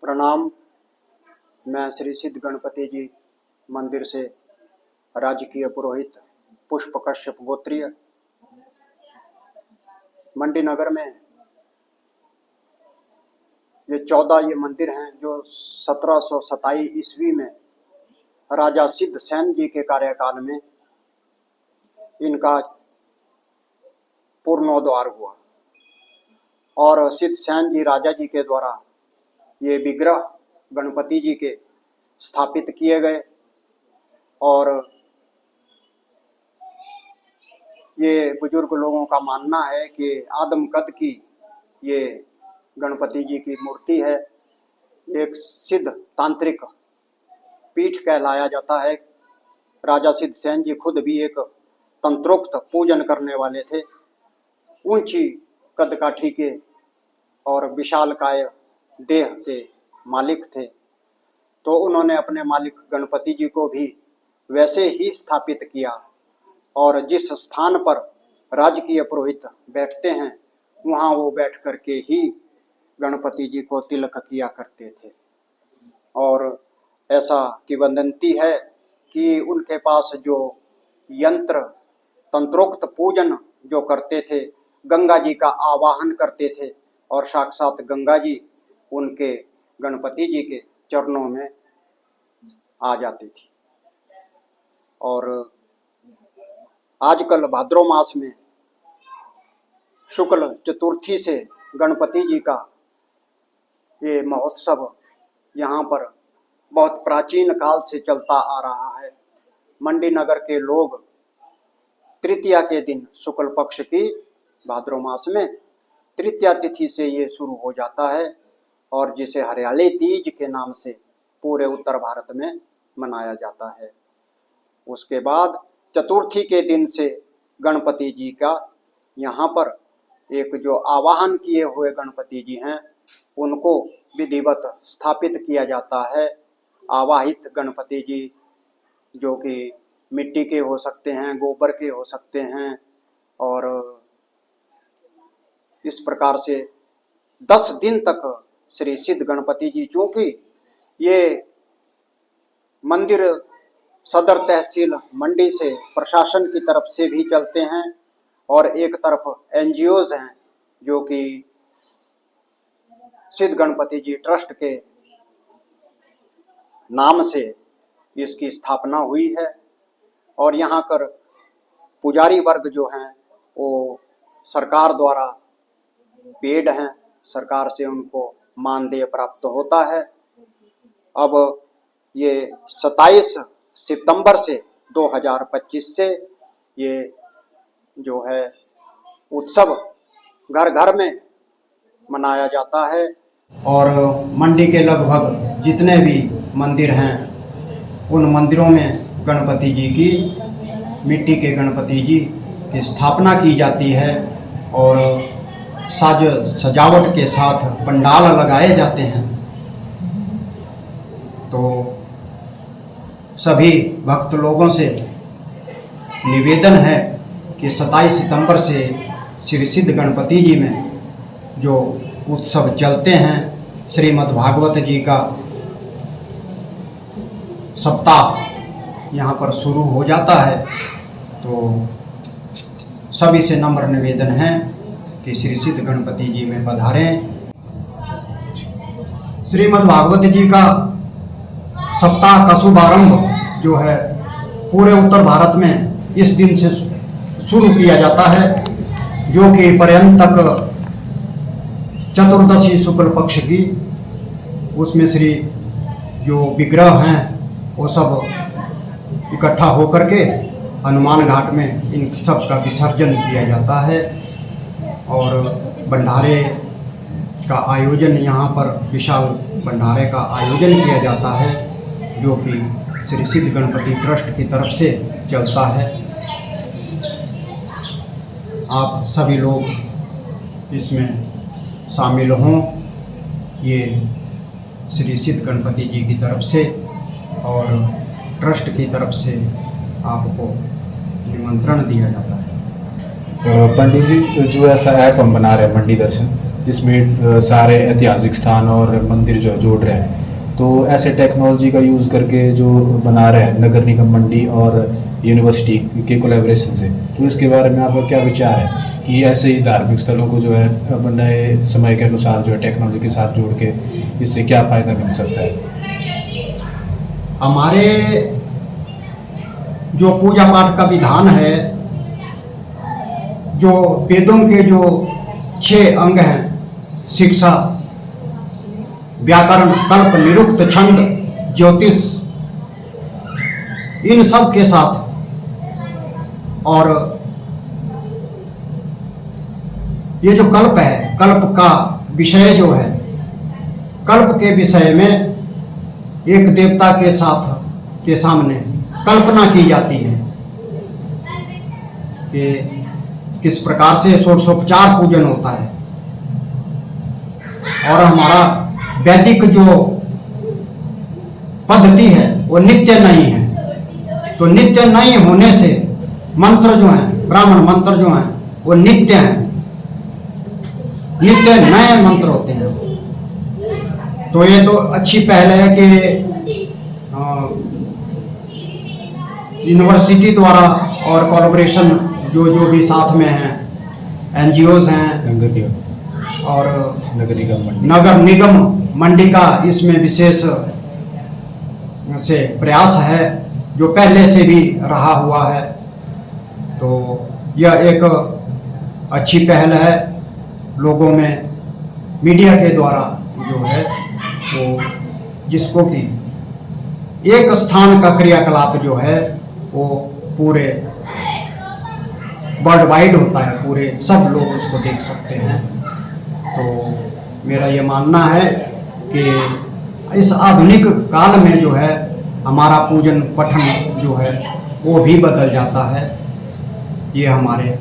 प्रणाम। मैं श्री सिद्ध गणपति जी मंदिर से राजकीय पुरोहित पुष्प कश्यप गोत्रीय मंडी नगर में ये 14 ये मंदिर हैं जो 1727 ईस्वी में राजा सिद्ध सेन जी के कार्यकाल में इनका पूर्णोद्वार हुआ और सिद्ध सेन जी राजा जी के द्वारा ये विग्रह गणपति जी के स्थापित किए गए और ये बुजुर्ग लोगों का मानना है कि आदम कद की ये गणपति जी की मूर्ति है। एक सिद्ध तांत्रिक पीठ कहलाया जाता है। राजा सिद्ध सेन जी खुद भी एक तंत्रोक्त पूजन करने वाले थे। ऊंची कदकाठी के और विशालकाय देह के मालिक थे, तो उन्होंने अपने मालिक गणपति जी को भी वैसे ही स्थापित किया और जिस स्थान पर राजकीय पुरोहित बैठते हैं वहाँ वो बैठ करके ही गणपति जी को तिलक किया करते थे। और ऐसा किंवदंती है कि उनके पास जो यंत्र तंत्रोक्त पूजन जो करते थे, गंगा जी का आवाहन करते थे और साक्षात गंगा जी उनके गणपति जी के चरणों में आ जाती थी। और आजकल भाद्रो मास में शुक्ल चतुर्थी से गणपति जी का ये महोत्सव यहाँ पर बहुत प्राचीन काल से चलता आ रहा है। मंडी नगर के लोग तृतीया के दिन शुक्ल पक्ष की भाद्रो मास में तृतीया तिथि से ये शुरू हो जाता है और जिसे हरियाली तीज के नाम से पूरे उत्तर भारत में मनाया जाता है। उसके बाद चतुर्थी के दिन से गणपति जी का यहाँ पर एक जो आवाहन किए हुए गणपति जी हैं उनको विधिवत स्थापित किया जाता है। आवाहित गणपति जी जो कि मिट्टी के हो सकते हैं, गोबर के हो सकते हैं और इस प्रकार से 10 दिन तक श्री सिद्ध गणपति जी, चूंकि ये मंदिर सदर तहसील मंडी से प्रशासन की तरफ से भी चलते हैं और एक तरफ एनजीओज हैं जो कि सिद्ध गणपति जी ट्रस्ट के नाम से इसकी स्थापना हुई है। और यहाँ कर पुजारी वर्ग जो हैं वो सरकार द्वारा पेड हैं, सरकार से उनको मानदेय प्राप्त होता है। अब ये 27 सितंबर से 2025 से ये जो है उत्सव घर घर में मनाया जाता है और मंडी के लगभग जितने भी मंदिर हैं उन मंदिरों में गणपति जी की, मिट्टी के गणपति जी की स्थापना की जाती है और साज सजावट के साथ पंडाल लगाए जाते हैं। तो सभी भक्त लोगों से निवेदन है कि 27 सितंबर से श्री सिद्ध गणपति जी में जो उत्सव चलते हैं, श्रीमद् भागवत जी का सप्ताह यहाँ पर शुरू हो जाता है। तो सभी से नम्र निवेदन है कि श्री सिद्ध गणपति जी में पधारें। श्रीमद् भागवत जी का सप्ताह का शुभारंभ जो है पूरे उत्तर भारत में इस दिन से शुरू किया जाता है, जो कि पर्यंत तक चतुर्दशी शुक्ल पक्ष की, उसमें श्री जो विग्रह हैं वो सब इकट्ठा होकर के हनुमान घाट में इन सब का विसर्जन किया जाता है और भंडारे का आयोजन, यहाँ पर विशाल भंडारे का आयोजन किया जाता है जो कि श्री सिद्ध गणपति ट्रस्ट की तरफ से चलता है। आप सभी लोग इसमें शामिल हों। ये श्री सिद्ध गणपति जी की तरफ से और ट्रस्ट की तरफ से आपको निमंत्रण दिया जाता है। पंडित जी, जो ऐसा ऐप हम बना रहे हैं मंडी दर्शन, जिसमें सारे ऐतिहासिक स्थान और मंदिर जो है जोड़ रहे हैं। तो ऐसे टेक्नोलॉजी का यूज़ करके जो बना रहे हैं नगर निगम मंडी और यूनिवर्सिटी के कोलैबोरेशन से, तो इसके बारे में आपका क्या विचार है कि ऐसे ही धार्मिक स्थलों को जो है अब नए समय के अनुसार जो है टेक्नोलॉजी के साथ जोड़ के इससे क्या फ़ायदा मिल सकता है? हमारे जो पूजा पाठ का विधान है, जो वेदों के जो 6 अंग हैं, शिक्षा, व्याकरण, कल्प, निरुक्त, छंद, ज्योतिष, इन सब के साथ और ये जो कल्प है, कल्प का विषय जो है, कल्प के विषय में एक देवता के साथ के सामने कल्पना की जाती है कि किस प्रकार से षोडशोपचार पूजन होता है। और हमारा वैदिक जो पद्धति है वो नित्य नहीं है। तो नित्य नहीं होने से मंत्र जो हैं, ब्राह्मण मंत्र जो हैं, वो नित्य हैं, नित्य नए मंत्र होते हैं। तो ये तो अच्छी पहल है कि यूनिवर्सिटी द्वारा और कोलैबोरेशन जो भी साथ में हैं, एनजीओज हैं और नगर निगम मंडी का इसमें विशेष से प्रयास है, जो पहले से भी रहा हुआ है। तो यह एक अच्छी पहल है। लोगों में मीडिया के द्वारा जो है वो जिसको कि एक स्थान का क्रियाकलाप जो है वो पूरे वर्ल्ड वाइड होता है, पूरे सब लोग उसको देख सकते हैं। तो मेरा ये मानना है कि इस आधुनिक काल में जो है हमारा पूजन पठन जो है वो भी बदल जाता है। ये हमारे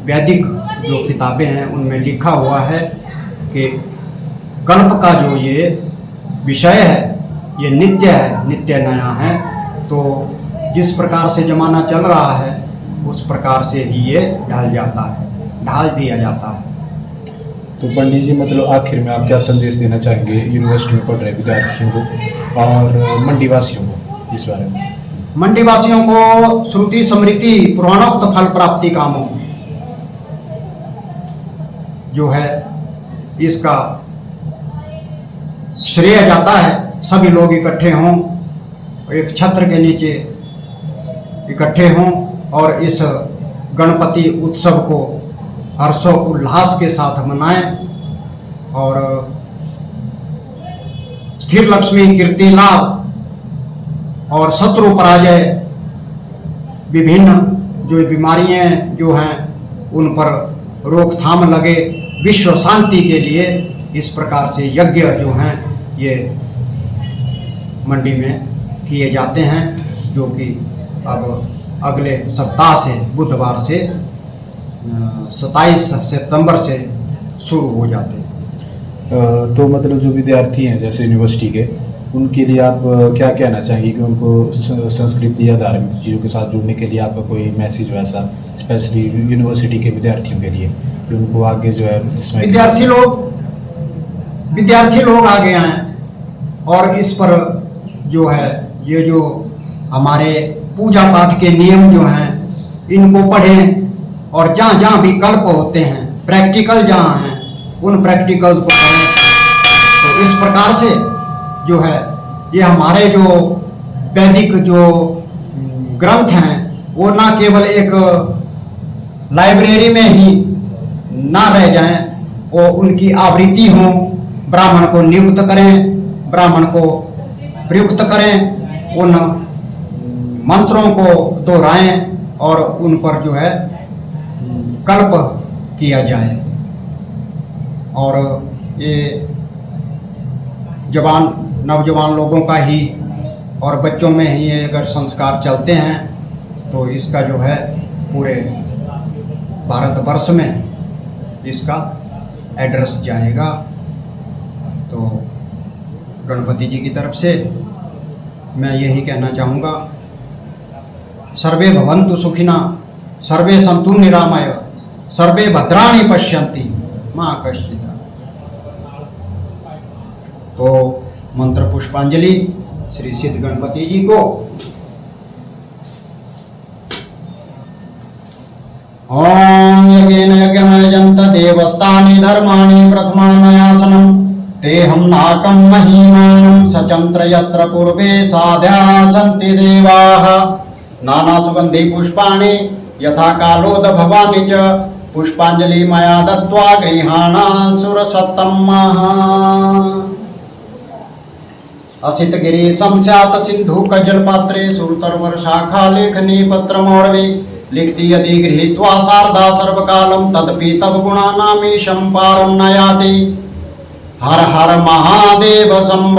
वैदिक जो किताबें हैं उनमें लिखा हुआ है कि कल्प का जो ये विषय है ये नित्य है, नित्य नया है। तो जिस प्रकार से जमाना चल रहा है उस प्रकार से ही ये ढल जाता है, ढाल दिया जाता है। तो पंडित जी, मतलब आखिर में आप क्या संदेश देना चाहेंगे यूनिवर्सिटी में पढ़ रहे विद्यार्थियों को और मंडी वासियों को इस बारे में? मंडी वासियों को श्रुति स्मृति पुराणोक्त फल प्राप्ति कामों जो है इसका श्रेय जाता है। सभी लोग इकट्ठे हों, एक छत्र के नीचे इकट्ठे हों और इस गणपति उत्सव को हर्षोल्लास के साथ मनाएं और स्थिर लक्ष्मी कीर्ति लाभ और शत्रु पराजय, विभिन्न जो बीमारियां जो हैं उन पर रोकथाम लगे, विश्व शांति के लिए इस प्रकार से यज्ञ जो हैं ये मंडी में किए जाते हैं, जो कि अब अगले सप्ताह से बुधवार से 27 सितंबर से शुरू हो जाते हैं। तो मतलब जो विद्यार्थी हैं जैसे यूनिवर्सिटी के, उनके लिए आप क्या कहना चाहेंगे कि उनको संस्कृति या धार्मिक चीज़ों के साथ जुड़ने के लिए आपका कोई मैसेज वैसा स्पेशली यूनिवर्सिटी के विद्यार्थियों के लिए कि उनको आगे जो है विद्यार्थी लोग आगे आए और इस पर जो है ये जो हमारे पूजा पाठ के नियम जो हैं इनको पढ़ें और जहाँ जहाँ भी कल्प होते हैं, प्रैक्टिकल जहाँ हैं उन प्रैक्टिकल को पढ़ें। तो इस प्रकार से जो है ये हमारे जो वैदिक जो ग्रंथ हैं वो ना केवल एक लाइब्रेरी में ही ना रह जाएं, वो उनकी आवृत्ति हो, ब्राह्मण को नियुक्त करें, ब्राह्मण को प्रयुक्त करें, उन मंत्रों को दोहराएं और उन पर जो है कल्प किया जाए। और ये नवजवान लोगों का ही और बच्चों में ही अगर संस्कार चलते हैं तो इसका जो है पूरे भारतवर्ष में इसका एड्रेस जाएगा। तो गणपति जी की तरफ से मैं यही कहना चाहूँगा, सर्वे भवन्तु सुखिना, सर्वे सन्तु निरामय, सर्वे भद्राणि पश्यन्ति मां कश्चित्। तो मंत्र पुष्पांजलि श्री सिद्ध गणपति जी को। ओम यज्ञेन यज्ञमय जंत देवस्तानि धर्माणि प्रथमानयासनं तेहं नाकं महीमानं सचंत्र यत्र पूर्वे साध्या सन्ति देवाः नाना सुगंधि पुष्पाणि यथा कालोद भवानि च पुष्पांजलि मया दत्त्वा गृहाणा सुरसत्तम। असित गिरीशं स्यात् सिंधु कजलपात्रे सुरतर्वर शाखा लेखनी पत्रमौर्वे लिखति यदि गृहीत्वा शारदा सर्वकालं तदपि तव गुणानामीशं पारं न याति। हर हर महादेव शंभो।